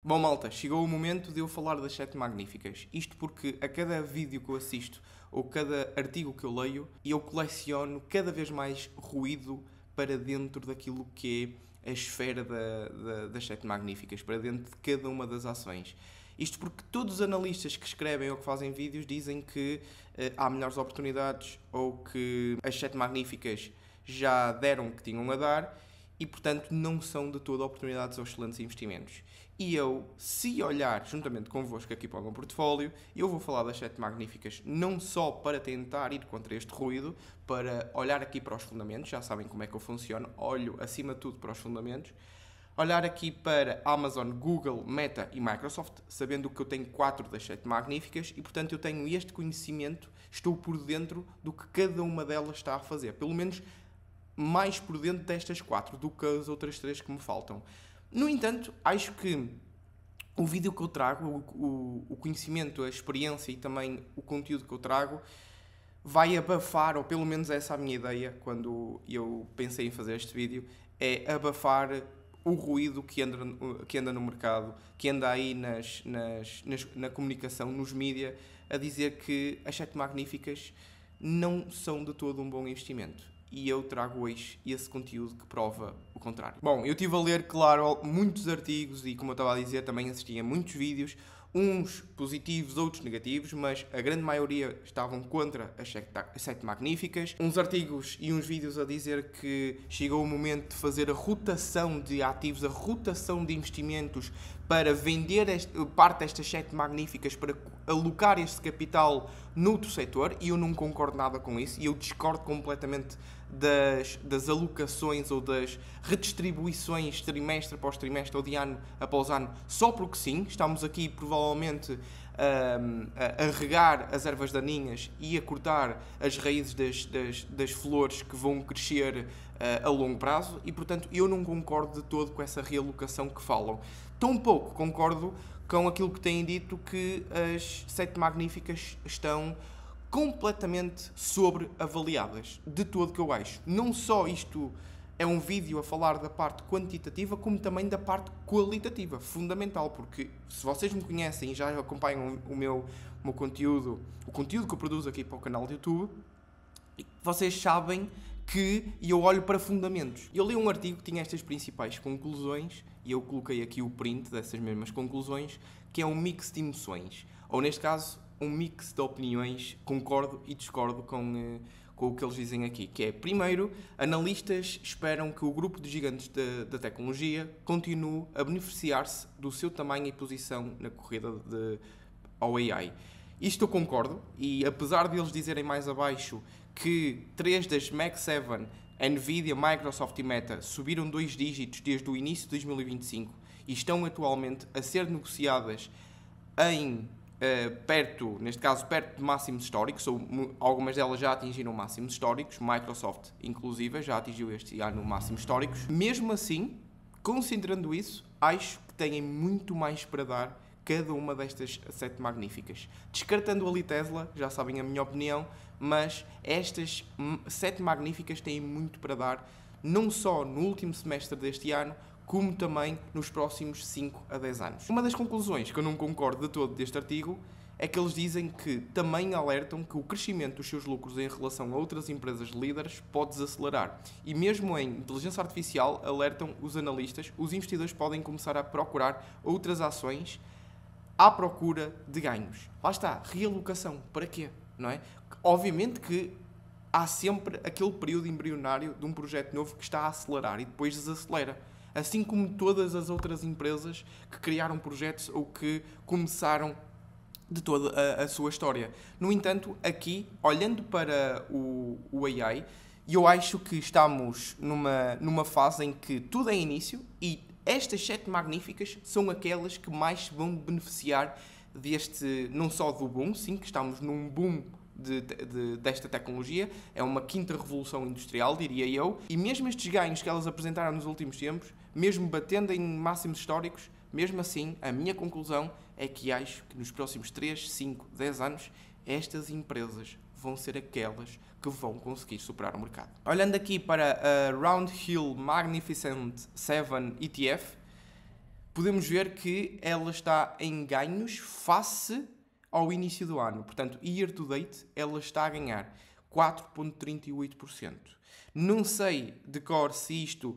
Bom, malta, chegou o momento de eu falar das 7 magníficas. Isto porque a cada vídeo que eu assisto ou cada artigo que eu leio, eu coleciono cada vez mais ruído para dentro daquilo que é a esfera das 7 magníficas, para dentro de cada uma das ações. Isto porque todos os analistas que escrevem ou que fazem vídeos dizem que há melhores oportunidades ou que as 7 magníficas já deram o que tinham a dar e, portanto, não são de toda oportunidades ou excelentes investimentos. E eu, se olhar juntamente convosco aqui para o meu portfólio, eu vou falar das 7 magníficas não só para tentar ir contra este ruído, para olhar aqui para os fundamentos, já sabem como é que eu funciono, olho acima de tudo para os fundamentos, olhar aqui para Amazon, Google, Meta e Microsoft, sabendo que eu tenho 4 das 7 magníficas e, portanto, eu tenho este conhecimento, estou por dentro do que cada uma delas está a fazer. Pelo menos mais por dentro destas 4 do que as outras 3 que me faltam. No entanto, acho que o vídeo que eu trago, o conhecimento, a experiência e também o conteúdo que eu trago vai abafar, ou pelo menos essa é a minha ideia quando eu pensei em fazer este vídeo, é abafar o ruído que anda no mercado, que anda aí na comunicação, nos mídias, a dizer que as 7 magníficas não são de todo um bom investimento. E eu trago hoje esse conteúdo que prova o contrário. Bom, eu estive a ler, claro, muitos artigos e, como eu estava a dizer, também assisti a muitos vídeos, uns positivos, outros negativos, mas a grande maioria estavam contra as 7 magníficas. Uns artigos e uns vídeos a dizer que chegou o momento de fazer a rotação de ativos, a rotação de investimentos para vender parte destas 7 magníficas para alocar este capital noutro setor, e eu não concordo nada com isso, e eu discordo completamente das alocações ou das redistribuições trimestre após trimestre ou de ano após ano, só porque sim. Estamos aqui provavelmente a regar as ervas daninhas e a cortar as raízes das flores que vão crescer a longo prazo, e portanto eu não concordo de todo com essa realocação que falam. Tampouco concordo com aquilo que têm dito, que as 7 magníficas estão completamente sobreavaliadas, de todo, que eu acho. Não só isto é um vídeo a falar da parte quantitativa, como também da parte qualitativa, fundamental, porque se vocês me conhecem e já acompanham o meu conteúdo, o conteúdo que eu produzo aqui para o canal do YouTube, vocês sabem que eu olho para fundamentos. Eu li um artigo que tinha estas principais conclusões e eu coloquei aqui o print dessas mesmas conclusões, que é um mix de emoções, ou neste caso, um mix de opiniões. Concordo e discordo com o que eles dizem aqui, que é, primeiro, analistas esperam que o grupo de gigantes da tecnologia continue a beneficiar-se do seu tamanho e posição na corrida ao AI. Isto eu concordo, e apesar de eles dizerem mais abaixo que 3 das Mag 7, Nvidia, Microsoft e Meta, subiram 2 dígitos desde o início de 2025 e estão atualmente a ser negociadas em perto de máximos históricos, ou algumas delas já atingiram máximos históricos, Microsoft inclusive já atingiu este ano máximos históricos. Mesmo assim, considerando isso, acho que têm muito mais para dar cada uma destas 7 magníficas. Descartando ali Tesla, já sabem a minha opinião, mas estas 7 magníficas têm muito para dar, não só no último semestre deste ano, como também nos próximos 5 a 10 anos. Uma das conclusões que eu não concordo de todo deste artigo é que eles dizem que também alertam que o crescimento dos seus lucros em relação a outras empresas líderes pode desacelerar. E mesmo em inteligência artificial, alertam os analistas, os investidores podem começar a procurar outras ações à procura de ganhos. Lá está, realocação. Para quê? Não é? Obviamente que há sempre aquele período embrionário de um projeto novo que está a acelerar e depois desacelera. Assim como todas as outras empresas que criaram projetos ou que começaram de toda a sua história. No entanto, aqui, olhando para o AI, eu acho que estamos numa fase em que tudo é início, e estas 7 magníficas são aquelas que mais se vão beneficiar deste, não só do boom, sim, que estamos num boom desta tecnologia, é uma 5ª revolução industrial, diria eu, e mesmo estes ganhos que elas apresentaram nos últimos tempos, mesmo batendo em máximos históricos, mesmo assim, a minha conclusão é que acho que nos próximos 3, 5, 10 anos, estas empresas vão ser aquelas que vão conseguir superar o mercado. Olhando aqui para a Round Hill Magnificent 7 ETF, podemos ver que ela está em ganhos face ao início do ano. Portanto, year to date, ela está a ganhar 4,38%. Não sei de cor se isto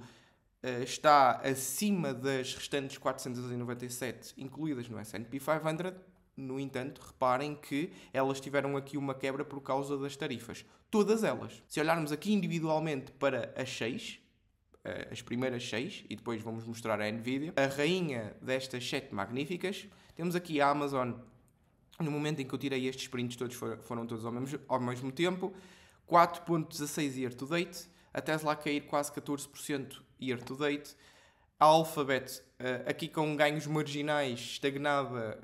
está acima das restantes 497 incluídas no S&P 500. No entanto, reparem que elas tiveram aqui uma quebra por causa das tarifas. Todas elas. Se olharmos aqui individualmente para as 6, as primeiras 6, e depois vamos mostrar a Nvidia, a rainha destas 7 magníficas, temos aqui a Amazon. No momento em que eu tirei estes prints, todos foram todos ao mesmo tempo. 4,16 year to date. A Tesla a cair quase 14% year to date. A Alphabet, aqui com ganhos marginais, estagnada,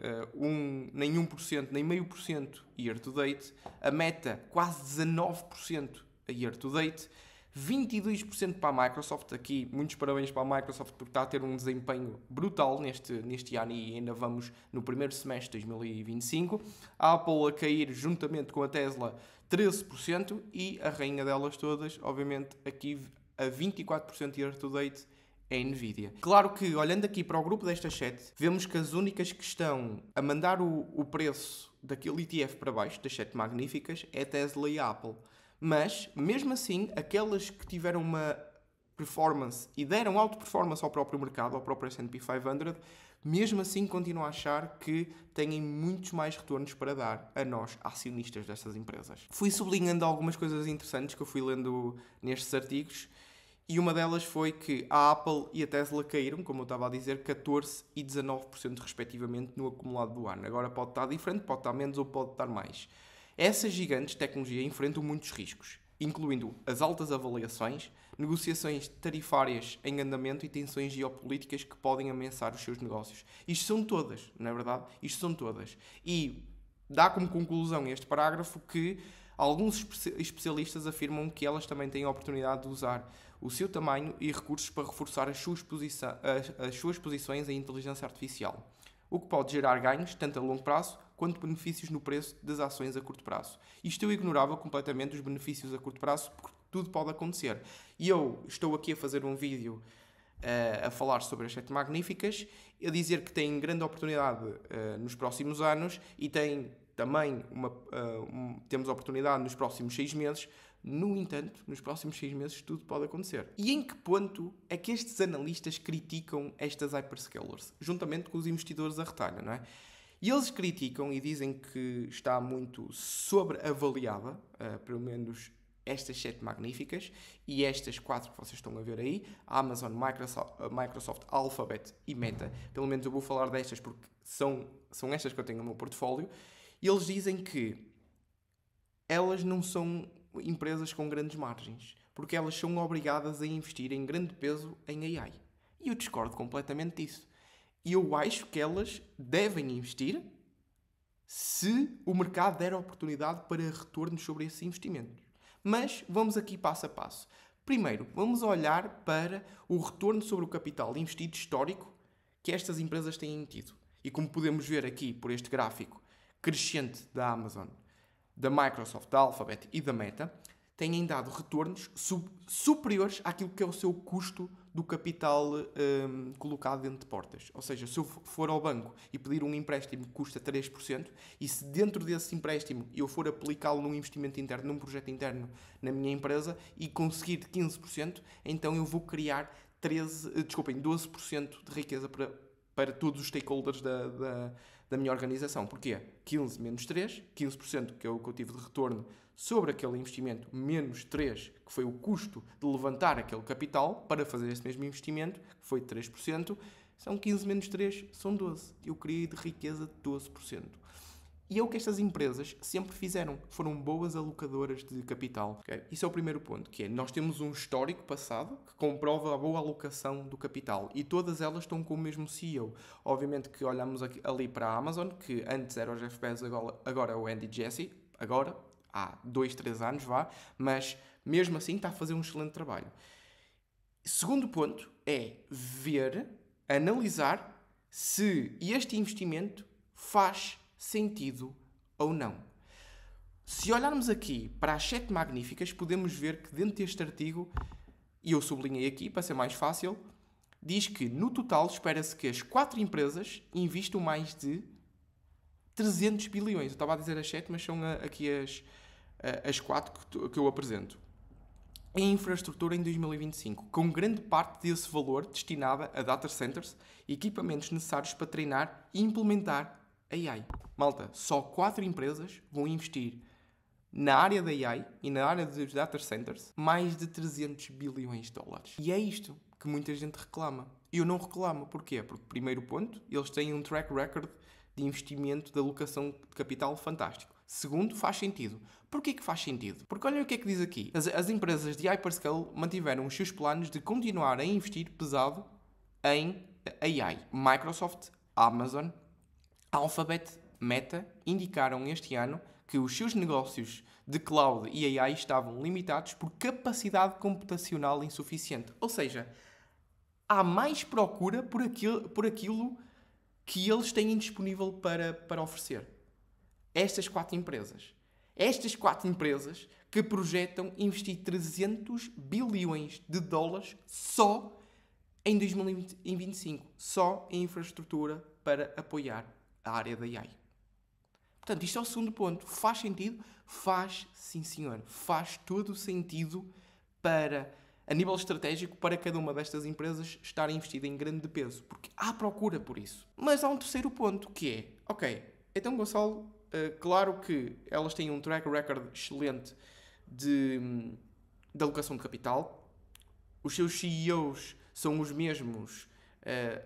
nem 1%, nem 0,5% year to date. A Meta, quase 19% year to date. 22% para a Microsoft, aqui muitos parabéns para a Microsoft porque está a ter um desempenho brutal neste ano e ainda vamos no primeiro semestre de 2025. A Apple a cair juntamente com a Tesla 13% e a rainha delas todas, obviamente aqui a 24% year to date, é a Nvidia. Claro que, olhando aqui para o grupo destas 7, vemos que as únicas que estão a mandar o preço daquele ETF para baixo, das 7 magníficas, é a Tesla e a Apple. Mas, mesmo assim, aquelas que tiveram uma performance e deram auto-performance ao próprio mercado, ao próprio S&P 500, mesmo assim continuo a achar que têm muitos mais retornos para dar a nós, acionistas dessas empresas. Fui sublinhando algumas coisas interessantes que eu fui lendo nestes artigos e uma delas foi que a Apple e a Tesla caíram, como eu estava a dizer, 14% e 19% respectivamente no acumulado do ano. Agora pode estar diferente, pode estar menos ou pode estar mais. Essas gigantes de tecnologia enfrentam muitos riscos, incluindo as altas avaliações, negociações tarifárias em andamento e tensões geopolíticas que podem ameaçar os seus negócios. Isto são todas, não é verdade? Isto são todas. E dá como conclusão este parágrafo que alguns especialistas afirmam que elas também têm a oportunidade de usar o seu tamanho e recursos para reforçar as suas posições em inteligência artificial, o que pode gerar ganhos tanto a longo prazo quanto benefícios no preço das ações a curto prazo. Isto eu ignorava completamente os benefícios a curto prazo, porque tudo pode acontecer. E eu estou aqui a fazer um vídeo a falar sobre as 7 magníficas, a dizer que tem grande oportunidade nos próximos anos e tem também temos oportunidade nos próximos 6 meses. No entanto, nos próximos 6 meses tudo pode acontecer. E em que ponto é que estes analistas criticam estas hyperscalers, juntamente com os investidores a retalho, não é? E eles criticam e dizem que está muito sobreavaliada, pelo menos estas 7 magníficas, e estas 4 que vocês estão a ver aí, a Amazon, Microsoft, Alphabet e Meta. Pelo menos eu vou falar destas porque são estas que eu tenho no meu portfólio. E eles dizem que elas não são empresas com grandes margens, porque elas são obrigadas a investir em grande peso em AI. E eu discordo completamente disso. E eu acho que elas devem investir se o mercado der a oportunidade para retorno sobre esses investimentos. Mas vamos aqui passo a passo. Primeiro, vamos olhar para o retorno sobre o capital investido histórico que estas empresas têm tido. E como podemos ver aqui por este gráfico crescente da Amazon, da Microsoft, da Alphabet e da Meta, têm dado retornos superiores àquilo que é o seu custo do capital colocado dentro de portas. Ou seja, se eu for ao banco e pedir um empréstimo que custa 3%, e se dentro desse empréstimo eu for aplicá-lo num investimento interno, num projeto interno na minha empresa e conseguir 15%, então eu vou criar 12% de riqueza para todos os stakeholders da minha organização. Porquê? 15 menos 3, 15% que é o que eu tive de retorno sobre aquele investimento, menos 3, que foi o custo de levantar aquele capital para fazer esse mesmo investimento, que foi 3%, são 15 menos 3, são 12. Eu criei de riqueza de 12%. E é o que estas empresas sempre fizeram. Foram boas alocadoras de capital. Okay? Isso é o primeiro ponto, que é nós temos um histórico passado que comprova a boa alocação do capital. E todas elas estão com o mesmo CEO. Obviamente que olhamos ali para a Amazon, que antes era o Jeff Bezos, agora é o Andy Jassy. Agora, há 2, 3 anos, mas mesmo assim está a fazer um excelente trabalho. Segundo ponto é analisar se este investimento faz sentido ou não. Se olharmos aqui para as 7 magníficas, podemos ver que dentro deste artigo, e eu sublinhei aqui para ser mais fácil, diz que, no total, espera-se que as 4 empresas investam mais de 300 bilhões. Eu estava a dizer as 7, mas são aqui as 4 que eu apresento. Em infraestrutura em 2025, com grande parte desse valor destinada a data centers e equipamentos necessários para treinar e implementar AI. Malta, só 4 empresas vão investir na área da AI e na área dos data centers mais de 300 bilhões de dólares. E é isto que muita gente reclama. Eu não reclamo. Porquê? Porque, primeiro ponto, eles têm um track record de investimento, de alocação de capital fantástico. Segundo, faz sentido. Porquê que faz sentido? Porque olha o que é que diz aqui. As empresas de hyperscale mantiveram os seus planos de continuar a investir pesado em AI. Microsoft, Amazon, Alphabet, Meta indicaram este ano que os seus negócios de cloud e AI estavam limitados por capacidade computacional insuficiente. Ou seja, há mais procura por aquilo que eles têm disponível para oferecer. Estas 4 empresas. Estas 4 empresas que projetam investir 300 bilhões de dólares só em 2025. Só em infraestrutura para apoiar a área da AI. Portanto, isto é o segundo ponto. Faz sentido? Faz, sim senhor. Faz todo o sentido para, a nível estratégico, para cada uma destas empresas estar investida em grande peso. Porque há procura por isso. Mas há um terceiro ponto que é, ok, então Gonçalo, claro que elas têm um track record excelente de alocação de capital. Os seus CEOs são os mesmos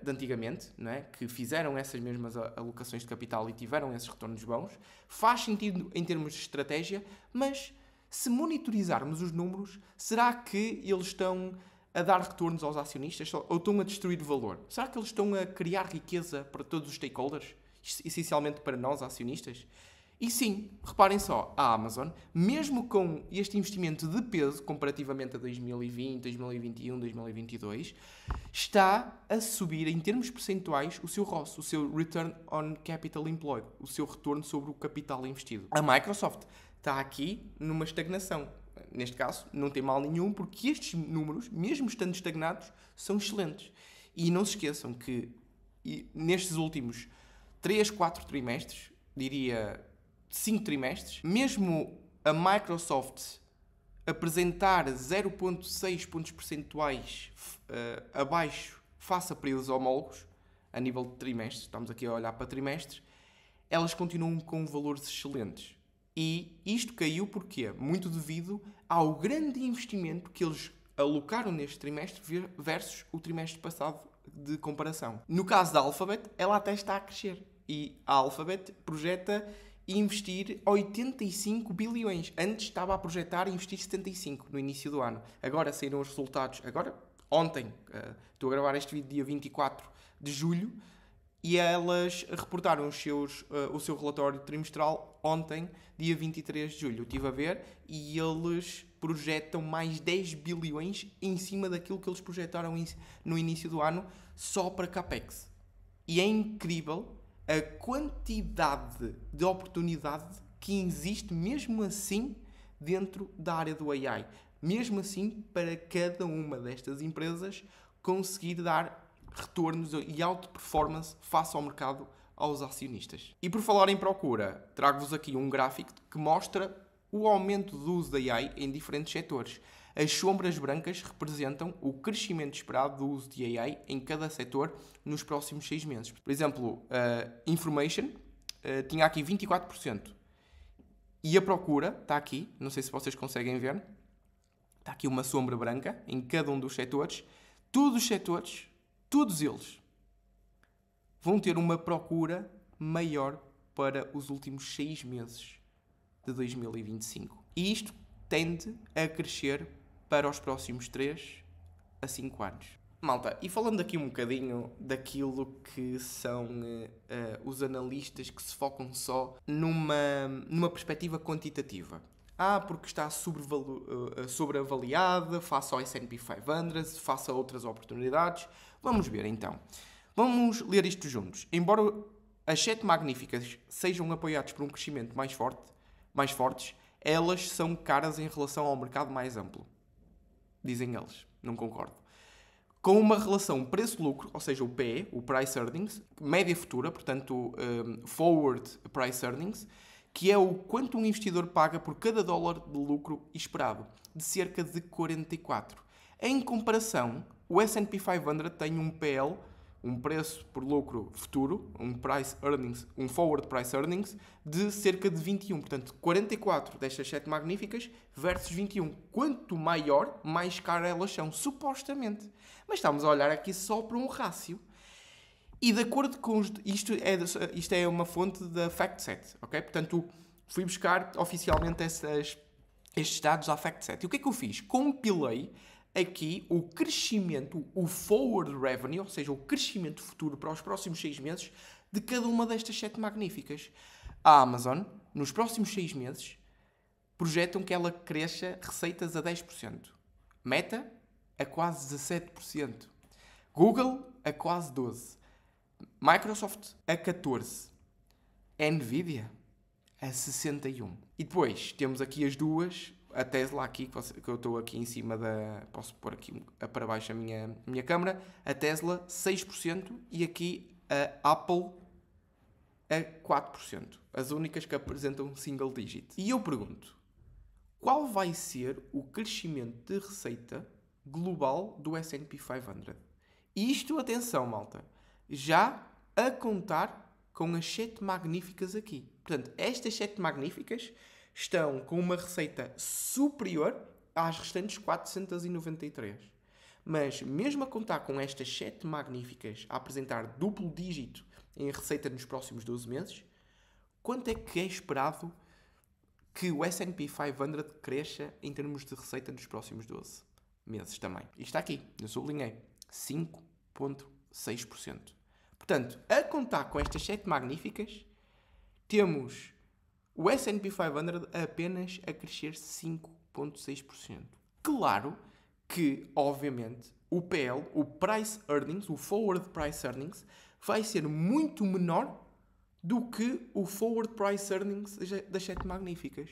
de antigamente, não é? Que fizeram essas mesmas alocações de capital e tiveram esses retornos bons. Faz sentido em termos de estratégia, mas se monitorizarmos os números, será que eles estão a dar retornos aos acionistas ou estão a destruir valor? Será que eles estão a criar riqueza para todos os stakeholders? Essencialmente para nós, acionistas? E sim, reparem só, a Amazon, mesmo com este investimento de peso, comparativamente a 2020, 2021, 2022, está a subir em termos percentuais o seu ROS, o seu Return on Capital Employed, o seu retorno sobre o capital investido. A Microsoft está aqui numa estagnação. Neste caso, não tem mal nenhum, porque estes números, mesmo estando estagnados, são excelentes. E não se esqueçam que nestes últimos 3, 4 trimestres, diria 5 trimestres, mesmo a Microsoft apresentar 0,6 pontos percentuais abaixo face a períodos homólogos, a nível de trimestres, estamos aqui a olhar para trimestres, elas continuam com valores excelentes. E isto caiu porquê? Muito devido ao grande investimento que eles alocaram neste trimestre versus o trimestre passado de comparação. No caso da Alphabet, ela até está a crescer. E a Alphabet projeta investir 85 bilhões. Antes estava a projetar investir 75 no início do ano. Agora saíram os resultados. Agora, ontem, estou a gravar este vídeo dia 24 de julho, e elas reportaram o seu relatório trimestral ontem, dia 23 de julho. Eu estive a ver e eles projetam mais 10 bilhões em cima daquilo que eles projetaram no início do ano só para CAPEX. E é incrível a quantidade de oportunidade que existe mesmo assim dentro da área do AI. Mesmo assim, para cada uma destas empresas conseguir dar retornos e alta performance face ao mercado, aos acionistas. E por falar em procura, trago-vos aqui um gráfico que mostra o aumento do uso da AI em diferentes setores. As sombras brancas representam o crescimento esperado do uso de AI em cada setor nos próximos 6 meses. Por exemplo, Information tinha aqui 24%. E a procura está aqui, não sei se vocês conseguem ver, está aqui uma sombra branca em cada um dos setores. Todos os setores, todos eles, vão ter uma procura maior para os últimos 6 meses de 2025. E isto tende a crescer para os próximos 3 a 5 anos. Malta, e falando aqui um bocadinho daquilo que são os analistas que se focam só numa perspectiva quantitativa. Porque está sobreavaliada face ao S&P 500, face a outras oportunidades. Vamos ver então. Vamos ler isto juntos. Embora as 7 magníficas sejam apoiadas por um crescimento mais fortes, elas são caras em relação ao mercado mais amplo. Dizem eles. Não concordo. com uma relação preço-lucro, ou seja, o PE, o Price Earnings, média futura, portanto, Forward Price Earnings, que é o quanto um investidor paga por cada dólar de lucro esperado, de cerca de 44. Em comparação, o S&P 500 tem um PL, um preço por lucro futuro, um Price Earnings, um Forward Price Earnings, de cerca de 21. Portanto, 44 destas 7 magníficas versus 21. Quanto maior, mais caras elas são, supostamente. Mas estamos a olhar aqui só para um rácio. E de acordo com isto é uma fonte da FactSet, ok? Portanto, fui buscar oficialmente estes dados à FactSet. E o que é que eu fiz? Compilei aqui o crescimento, o forward revenue, ou seja, o crescimento futuro para os próximos 6 meses de cada uma destas 7 magníficas. A Amazon, nos próximos 6 meses, projetam que ela cresça receitas a 10%. Meta, a quase 17%. Google, a quase 12%. Microsoft, a 14%. Nvidia, a 61%. E depois temos aqui as duas, a Tesla aqui, que eu estou aqui em cima da... Posso pôr aqui para baixo a minha câmera. A Tesla, 6%. E aqui a Apple, a 4%. As únicas que apresentam single digit. E eu pergunto, qual vai ser o crescimento de receita global do S&P 500? E isto, atenção, malta, já a contar com as 7 magníficas aqui. Portanto, estas 7 magníficas estão com uma receita superior às restantes 493. Mas, mesmo a contar com estas 7 magníficas a apresentar duplo dígito em receita nos próximos 12 meses, quanto é que é esperado que o S&P 500 cresça em termos de receita nos próximos 12 meses também? Isto está aqui, eu sublinhei. 5,6%. Portanto, a contar com estas 7 magníficas, temos o S&P 500 apenas a crescer 5,6%. Claro que, obviamente, o PL, o Price Earnings, o Forward Price Earnings, vai ser muito menor do que o Forward Price Earnings das 7 magníficas.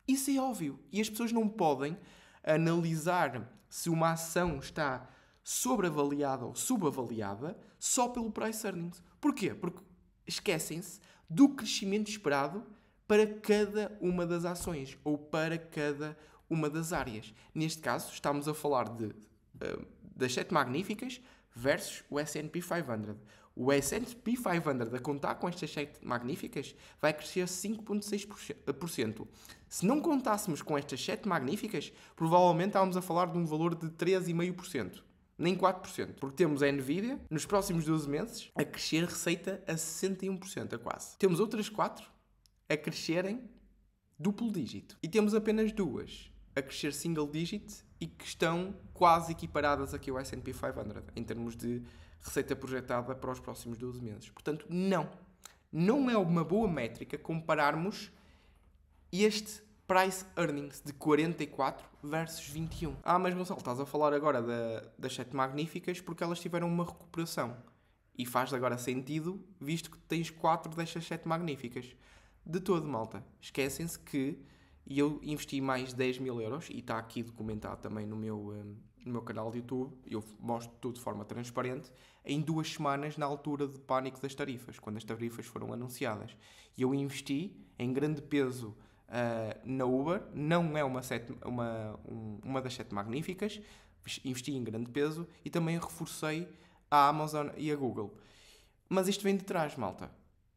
Isso é óbvio. E as pessoas não podem analisar se uma ação está sobreavaliada ou subavaliada só pelo Price Earnings. Porquê? Porque esquecem-se do crescimento esperado para cada uma das ações ou para cada uma das áreas. Neste caso, estamos a falar das 7 magníficas versus o S&P 500. O S&P 500, a contar com estas 7 magníficas, vai crescer 5,6%. Se não contássemos com estas 7 magníficas, provavelmente estávamos a falar de um valor de 3,5%. Nem 4%. Porque temos a Nvidia, nos próximos 12 meses, a crescer receita a 61%, a quase. Temos outras 4 a crescerem duplo dígito. E temos apenas 2 a crescer single digit e que estão quase equiparadas aqui ao S&P 500, em termos de receita projetada para os próximos 12 meses. Portanto, não é uma boa métrica compararmos este Price Earnings de 44 versus 21. Mas Gonçalo, estás a falar agora das 7 magníficas porque elas tiveram uma recuperação. E faz agora sentido, visto que tens 4 destas 7 magníficas. De todo, malta. Esquecem-se que eu investi mais 10 mil euros, e está aqui documentado também no meu canal de YouTube, eu mostro tudo de forma transparente, em 2 semanas na altura de pânico das tarifas, quando as tarifas foram anunciadas. E eu investi em grande peso na Uber, não é uma das 7 magníficas, investi em grande peso e também reforcei a Amazon e a Google. Mas isto vem de trás, malta.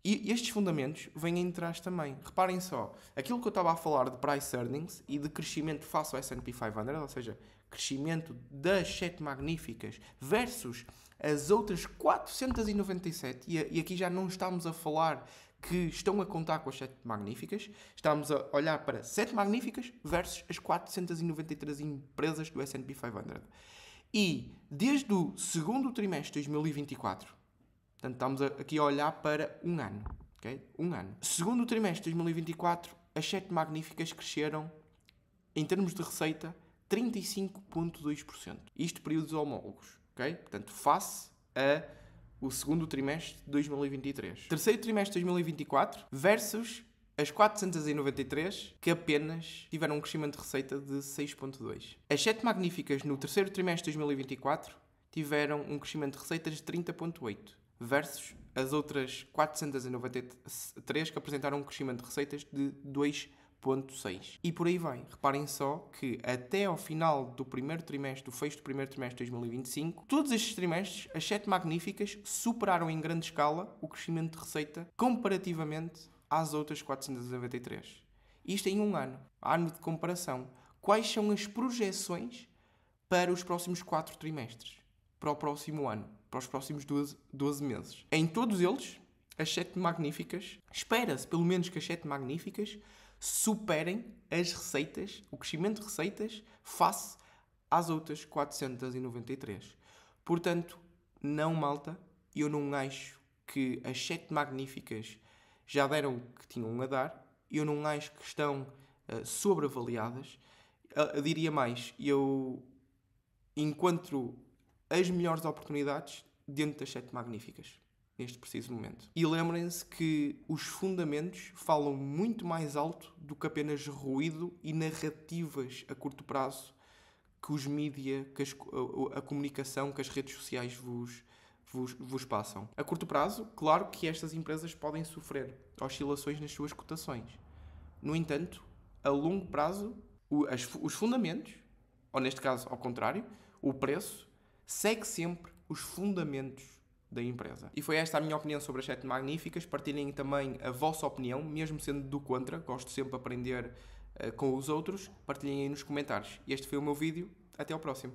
E estes fundamentos vêm de trás também. Reparem só, aquilo que eu estava a falar de Price Earnings e de crescimento face ao S&P 500, ou seja, crescimento das 7 magníficas versus as outras 497, e aqui já não estamos a falar que estão a contar com as 7 magníficas, estamos a olhar para 7 magníficas versus as 493 empresas do S&P 500. E desde o segundo trimestre de 2024, portanto estamos aqui a olhar para um ano, ok? Um ano. Segundo trimestre de 2024, as 7 magníficas cresceram, em termos de receita, 35,2%. Isto períodos homólogos, ok? Portanto, face o segundo trimestre de 2023. Terceiro trimestre de 2024 versus as 493 que apenas tiveram um crescimento de receita de 6,2%. As 7 magníficas no terceiro trimestre de 2024 tiveram um crescimento de receitas de 30,8%, versus as outras 493 que apresentaram um crescimento de receitas de 2,6%. E por aí vai. Reparem só que até ao final do primeiro trimestre, do fecho do primeiro trimestre de 2025, todos estes trimestres, as 7 magníficas superaram em grande escala o crescimento de receita comparativamente às outras 493. Isto em um ano de comparação. Quais são as projeções para os próximos 4 trimestres? Para o próximo ano? Para os próximos 12 meses? Em todos eles, as 7 magníficas, espera-se pelo menos que as 7 magníficas superem as receitas, o crescimento de receitas, face às outras 493. Portanto, não, malta, eu não acho que as 7 magníficas já deram o que tinham a dar. Eu não acho que estão sobreavaliadas. Diria mais, eu encontro as melhores oportunidades dentro das 7 magníficas, neste preciso momento. E lembrem-se que os fundamentos falam muito mais alto do que apenas ruído e narrativas a curto prazo que os mídia, que a comunicação, que as redes sociais vos passam. A curto prazo, claro que estas empresas podem sofrer oscilações nas suas cotações. No entanto, a longo prazo, os fundamentos, ou neste caso ao contrário, o preço, segue sempre os fundamentos da empresa. E foi esta a minha opinião sobre as 7 magníficas. Partilhem também a vossa opinião, mesmo sendo do contra. Gosto sempre de aprender com os outros. Partilhem aí nos comentários. Este foi o meu vídeo. Até ao próximo.